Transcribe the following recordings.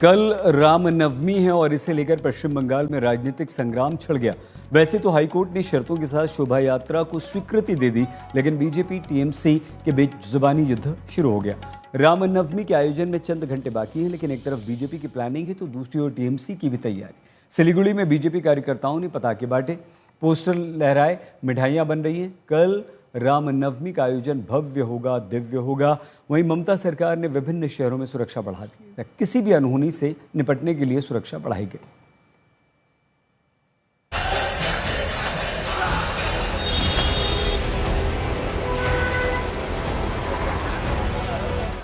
कल रामनवमी है और इसे लेकर पश्चिम बंगाल में राजनीतिक संग्राम छिड़ गया। वैसे तो हाईकोर्ट ने शर्तों के साथ शोभा यात्रा को स्वीकृति दे दी, लेकिन बीजेपी टीएमसी के बीच जुबानी युद्ध शुरू हो गया। रामनवमी के आयोजन में चंद घंटे बाकी हैं, लेकिन एक तरफ बीजेपी की प्लानिंग है तो दूसरी ओर टीएमसी की भी तैयारी। सिलीगुड़ी में बीजेपी कार्यकर्ताओं ने पताके बांटे, पोस्टर लहराए, मिठाइयां बन रही हैं। कल रामनवमी का आयोजन भव्य होगा, दिव्य होगा। वहीं ममता सरकार ने विभिन्न शहरों में सुरक्षा बढ़ा दी। किसी भी अनहोनी से निपटने के लिए सुरक्षा बढ़ाई गई।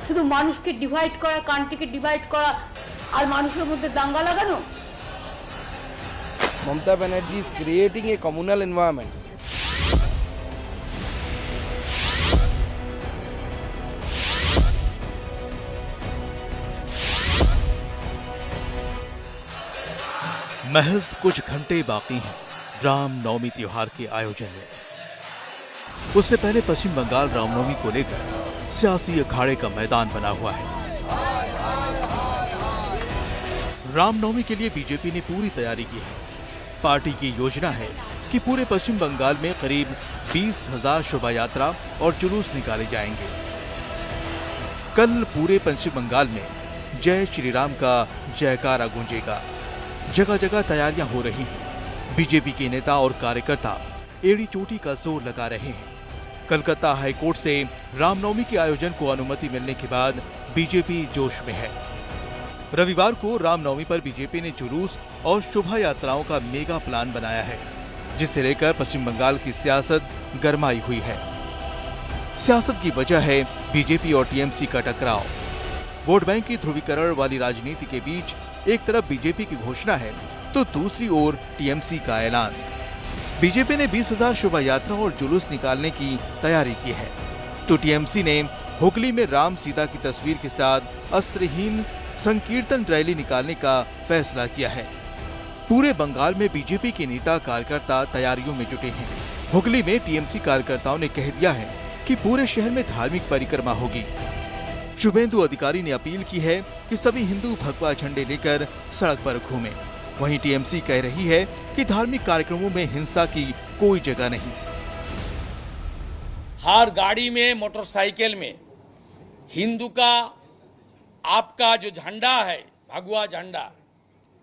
শুধু মানুষকে ডিভাইড করা, কান্ট্রিকে ডিভাইড করা আর মানুষের মধ্যে দাঙ্গা লাগানো। Mamata Banerjee is creating a communal environment. महज कुछ घंटे बाकी हैं रामनवमी त्योहार के आयोजन में। उससे पहले पश्चिम बंगाल रामनवमी को लेकर सियासी अखाड़े का मैदान बना हुआ है। रामनवमी के लिए बीजेपी ने पूरी तैयारी की है। पार्टी की योजना है कि पूरे पश्चिम बंगाल में करीब 20,000 शोभा यात्रा और जुलूस निकाले जाएंगे। कल पूरे पश्चिम बंगाल में जय श्री राम का जयकारा गूंजेगा। जगह जगह तैयारियां हो रही हैं। बीजेपी के नेता और कार्यकर्ता एड़ी चोटी का जोर लगा रहे हैं। कलकत्ता हाईकोर्ट से रामनवमी के आयोजन को अनुमति मिलने के बाद बीजेपी जोश में है। रविवार को रामनवमी पर बीजेपी ने जुलूस और शोभा यात्राओं का मेगा प्लान बनाया है, जिसे लेकर पश्चिम बंगाल की सियासत गरमाई हुई है। सियासत की वजह है बीजेपी और टीएमसी का टकराव। वोट बैंक की ध्रुवीकरण वाली राजनीति के बीच एक तरफ बीजेपी की घोषणा है तो दूसरी ओर टीएमसी का ऐलान। बीजेपी ने 20,000 शोभा यात्रा और जुलूस निकालने की तैयारी की है, तो टीएमसी ने हुगली में राम सीता की तस्वीर के साथ अस्त्रहीन संकीर्तन रैली निकालने का फैसला किया है। पूरे बंगाल में बीजेपी के नेता कार्यकर्ता तैयारियों में जुटे हैं। हुगली में टीएमसी कार्यकर्ताओं ने कह दिया है कि पूरे शहर में धार्मिक परिक्रमा होगी। शुभेंदु अधिकारी ने अपील की है कि सभी हिंदू भगवा झंडे लेकर सड़क पर घूमें। वहीं टीएमसी कह रही है कि धार्मिक कार्यक्रमों में हिंसा की कोई जगह नहीं। हर गाड़ी में, मोटरसाइकिल में हिंदू का आपका जो झंडा है, भगवा झंडा,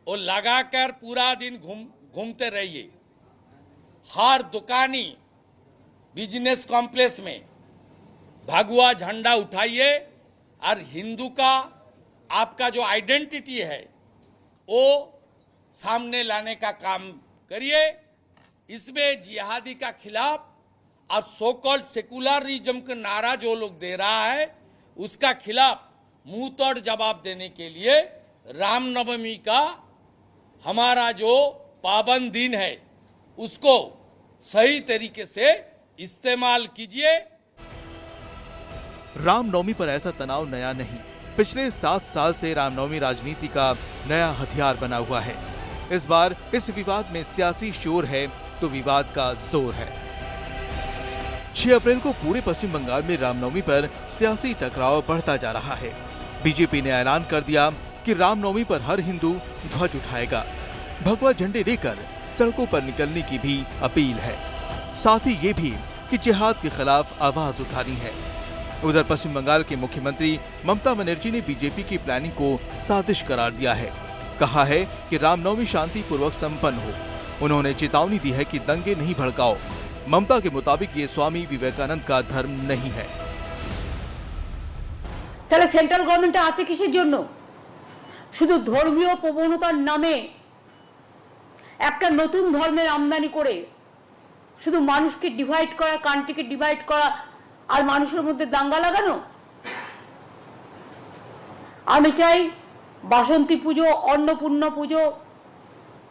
वो लगाकर पूरा दिन घूमते रहिए। हर दुकानी, बिजनेस कॉम्प्लेक्स में भगवा झंडा उठाइए और हिंदू का आपका जो आइडेंटिटी है वो सामने लाने का काम करिए। इसमें जिहादी का खिलाफ और सो कॉल्ड सेकुलरिज्म का नारा जो लोग दे रहा है उसका खिलाफ मुंह तोड़ जवाब देने के लिए रामनवमी का हमारा जो पावन दिन है उसको सही तरीके से इस्तेमाल कीजिए। रामनवमी पर ऐसा तनाव नया नहीं। पिछले 7 साल से रामनवमी राजनीति का नया हथियार बना हुआ है। इस बार इस विवाद में सियासी शोर है तो विवाद का जोर है। 6 अप्रैल को पूरे पश्चिम बंगाल में रामनवमी पर सियासी टकराव बढ़ता जा रहा है। बीजेपी ने ऐलान कर दिया कि रामनवमी पर हर हिंदू ध्वज उठाएगा। भगवा झंडे लेकर सड़कों पर निकलने की भी अपील है। साथ ही ये भी कि जिहाद के खिलाफ आवाज उठानी है। उधर पश्चिम बंगाल के मुख्यमंत्री ममता बनर्जी ने बीजेपी की प्लानिंग को साजिश करार दिया है। कहा है कि रामनवमी शांतिपूर्वक संपन्न हो। उन्होंने चेतावनी दी है कि दंगे नहीं भड़काओ। ममता के मुताबिक ये स्वामी विवेकानंद का धर्म नहीं है। তাহলে সেন্ট্রাল গভর্নমেন্ট আছে কিসের জন্য? শুধু ধর্মীয় প্রবণতার নামে একটা নতুন ধর্মের আমদানি করে শুধু মানুষকে ডিভাইড করা, কান্ট্রিকে ডিভাইড করা আর মানুষের মধ্যে দাঙ্গা লাগানো। আমি চাই বাসন্তী পুজো, অন্নপূর্ণা পুজো,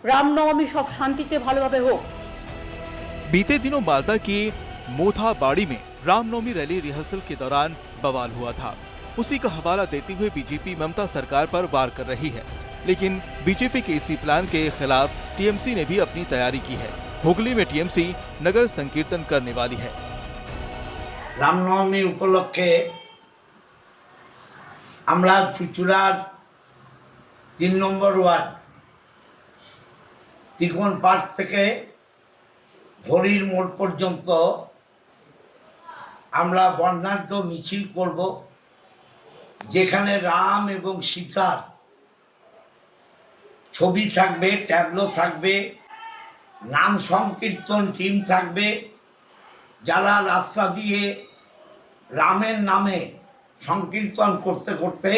রামনবমী সব শান্তিতে ভালোভাবে হোক। बीते दिनों मालदा की मोथाबाड़ी में रामनवमी रैली रिहर्सल के दौरान बवाल हुआ था। उसी का हवाला देते हुए बीजेपी ममता सरकार पर वार कर रही है, लेकिन बीजेपी के इसी प्लान के खिलाफ टीएमसी ने भी अपनी तैयारी की है। हुगली में टीएमसी नगर संकीर्तन करने वाली है। रामनवमी उपलक्षे আমরা চুচুড়ার 3 নম্বর ওয়ার্ড তিকোন পার্ক থেকে ঘড়ির মোড় পর্যন্ত আমরা বর্ণাঢ্য মিছিল করব, যেখানে রাম এবং সীতার ছবি থাকবে, ট্যাবলো থাকবে, নাম সংকীর্তন টিম থাকবে, যারা রাস্তা দিয়ে রামের নামে সংকীর্তন করতে করতে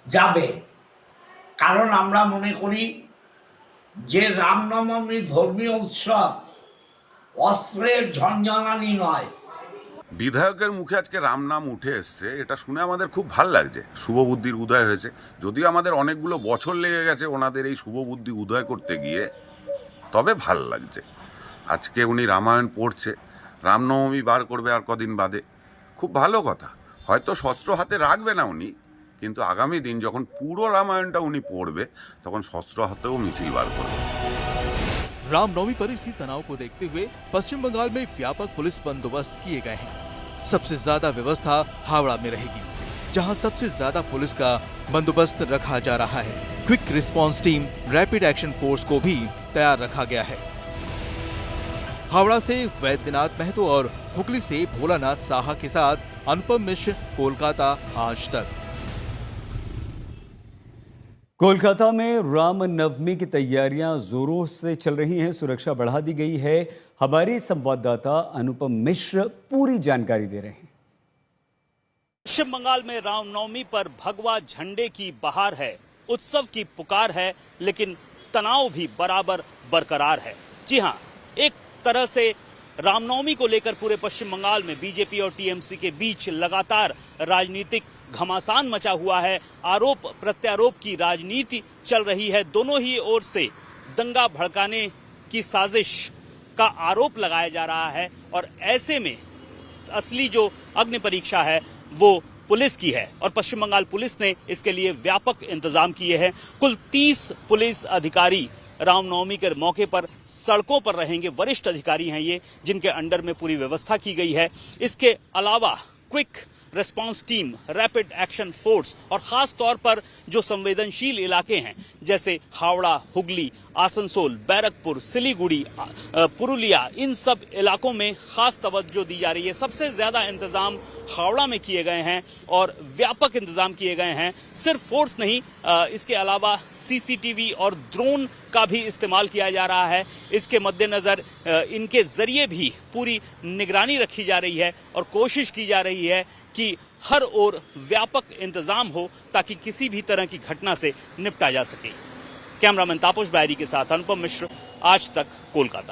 যাবে। কারণ আমরা মনে করি যে রামনবমী ধর্মীয় উৎসব অস্ত্রের ঝঞ্ঝানি নয়। বিধায়কের মুখে আজকে রাম নাম উঠে এসছে, এটা শুনে আমাদের খুব ভাল লাগছে। শুভ বুদ্ধির উদয় হয়েছে, যদিও আমাদের অনেকগুলো বছর লেগে গেছে ওনাদের এই শুভ বুদ্ধি উদয় করতে গিয়ে, তবে ভাল লাগছে। আজকে উনি রামায়ণ পড়ছে, রামনবমী বার করবে আর কদিন বাদে, খুব ভালো কথা। হয়তো শস্ত্র হাতে রাখবে না উনি, কিন্তু আগামী দিন যখন পুরো রামায়ণটা উনি পড়বে তখন শস্ত্র হাতেও মিছিল বার করবে। रामनवमी पर इसी तनाव को देखते हुए पश्चिम बंगाल में व्यापक पुलिस बंदोबस्त किए गए हैं। सबसे ज्यादा व्यवस्था हावड़ा में रहेगी, जहां सबसे ज्यादा पुलिस का बंदोबस्त रखा जा रहा है। Quick response team rapid action force को भी तैयार रखा गया है। हावड़ा से वैद्यनाथ महतो और हुगली से भोलानाथ साहा के साथ अनुपम मिश्र, कोलकाता आज तक। कोलकाता में राम नवमी की तैयारियां जोरों से चल रही हैं, सुरक्षा बढ़ा दी गई है। हमारे संवाददाता अनुपम मिश्र पूरी जानकारी दे रहे हैं। पश्चिम बंगाल में रामनवमी पर भगवा झंडे की बहार है, उत्सव की पुकार है, लेकिन तनाव भी बराबर बरकरार है। जी हां, एक तरह से रामनवमी को लेकर पूरे पश्चिम बंगाल में बीजेपी और टीएमसी के बीच लगातार राजनीतिक घमासान मचा हुआ है। आरोप प्रत्यारोप की राजनीति चल रही है। दोनों ही ओर से दंगा भड़काने की साजिश का आरोप लगाया जा रहा है और ऐसे में असली जो अग्नि परीक्षा है वो पुलिस की है और पश्चिम बंगाल पुलिस ने इसके लिए व्यापक इंतजाम किए हैं। कुल 30 पुलिस अधिकारी रामनवमी के मौके पर सड़कों पर रहेंगे। वरिष्ठ अधिकारी हैं ये, जिनके अंडर में पूरी व्यवस्था की गई है। इसके अलावा quick response team, rapid action force और खास तौर पर जो संवेदनशील इलाके हैं जैसे हावड़ा, हुगली, आसनसोल, बैरकपुर, सिलीगुड़ी, पुरुलिया, इन सब इलाकों में खास तवज्जो दी जा रही है। सबसे ज्यादा इंतजाम हावड़ा में किए गए हैं और व्यापक इंतजाम किए गए हैं। सिर्फ फोर्स नहीं, इसके अलावा सीसीटीवी और ड्रोन का भी इस्तेमाल किया जा रहा है। इसके मद्देनजर इनके जरिए भी पूरी निगरानी रखी जा रही है और कोशिश की जा रही है कि हर ओर व्यापक इंतजाम हो ताकि किसी भी तरह की घटना से निपटा जा सके। कैमरामैन तापस बैरी के साथ अनुपम मिश्र, आज तक, कोलकाता।